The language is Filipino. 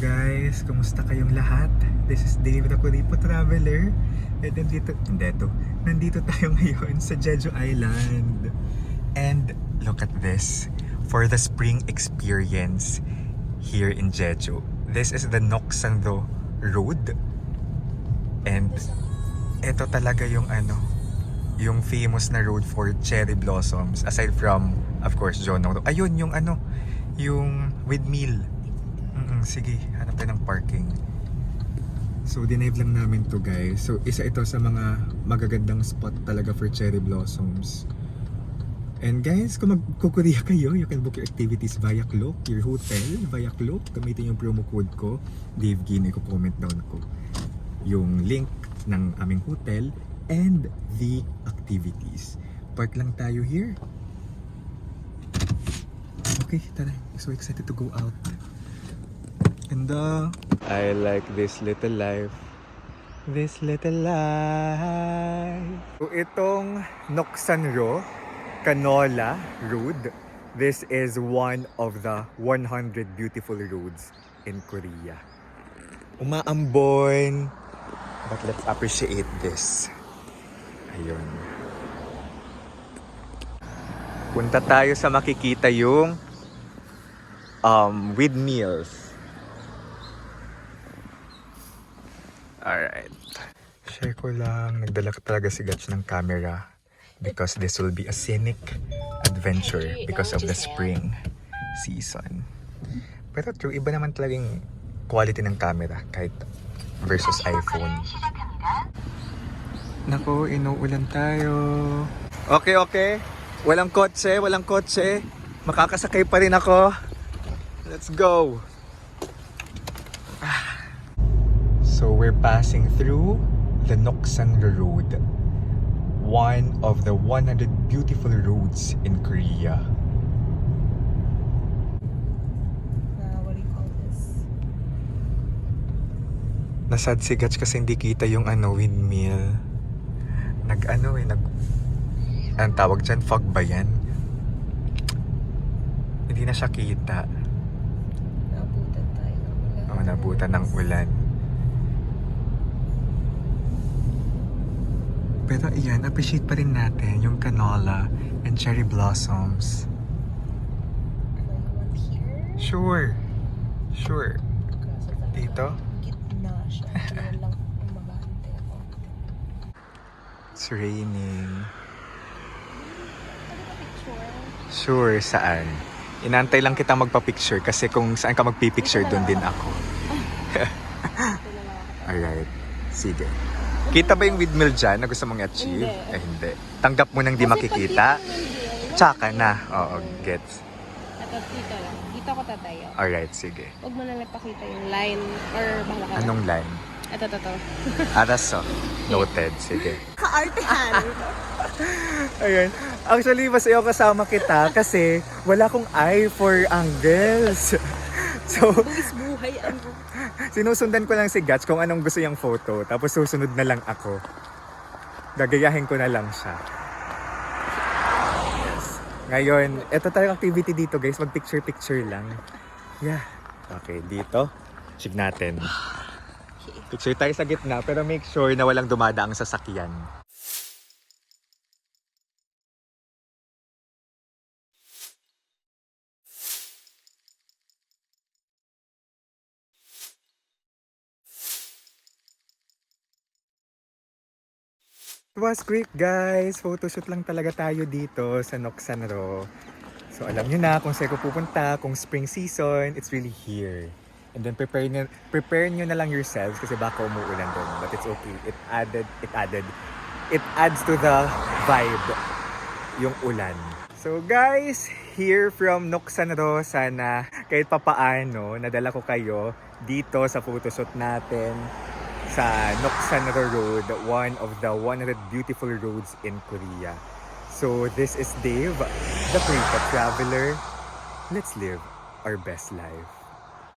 guys, kumusta kayong lahat? This is Dave, the Kuripo Traveler. And nandito tayo ngayon sa Jeju Island. And look at this, for the spring experience here in Jeju. This is the Noksan-do Road. And ito talaga yung yung famous na road for cherry blossoms. Aside from, of course, Jeonnam-do. Ayun, yung yung windmill. Sige, hanap tayo ng parking. So, dinive lang namin to guys. So, isa ito sa mga magagandang spot talaga for cherry blossoms. And guys, kung magkukuria kayo, you can book your activities via Klook, your hotel via Klook. Gamitin yung promo code ko, Dave Gin, i-comment down ko yung link ng aming hotel and the activities. Park lang tayo here. Okay, tara. So excited to go out. And I like this little life. This little life. So itong Noksan-do Canola Road, this is one of the 100 beautiful roads in Korea. Umaambon, but let's appreciate this. Ayun. Punta tayo sa makikita yung windmills. Alright. Share ko lang, nagdala ko talaga si Gach ng camera because this will be a scenic adventure because of the spring season. Pero true, iba naman talagang quality ng camera kahit versus iPhone. Naku, inuulan tayo. Okay. Walang kotse. Makakasakay pa rin ako. Let's go. So we're passing through the Noksan-do Road, one of the 100 beautiful roads in Korea. What do you call this? Nasad si Gach kasi hindi kita yung windmill. Anong tawag dyan? Fog ba yan? Hindi na siya kita. Nabutan tayo ng ulan. Oo, nabutan ng ulan. Pero iyan, appreciate pa rin natin yung canola and cherry blossoms. Do you want here? Sure. Kaso talaga, Dito? gitna siya. Kaya lang umabante ako. It's raining. Picture? Sure, saan? Inantay lang kita magpa-picture kasi kung saan ka magpipicture, doon din ako. Alright, sige. Kita ba yung windmill dyan na gusto mong i-achieve? Hindi. Hindi. Tanggap mo nang di makikita? Tsaka na. Oo, gets. Dito lang. Dito ako tatayo. Alright, sige. Huwag mo na napakita yung line or bahala ka. Anong line? Ito. Araso. Noted, sige. Kaartehan! Ayun. Actually, mas ayaw kasama kita kasi wala akong eye for angles. So, Buwis buhay ang... sinusundan ko lang si Gach kung anong gusto niyang photo. Tapos susunod na lang ako. Gagayahin ko na lang siya. Yes. Ngayon, ito tayong activity dito guys. Mag-picture-picture lang. Yeah. Okay, dito. Check natin. Picture tayo sa gitna pero make sure na walang dumadaang sasakyan. It was great guys! Photoshoot lang talaga tayo dito sa Noksan-do. So alam nyo na kung saan ko pupunta, kung spring season, it's really here. And then prepare nyo na lang yourselves kasi baka umuulan doon. But it's okay. It adds to the vibe, yung ulan. So guys, here from Noksan-do, sana kahit papaano nadala ko kayo dito sa photoshoot natin sa Noksan-do Road, one of the 100 beautiful roads in Korea. So this is Dave, the Kuripo Traveler. Let's live our best life.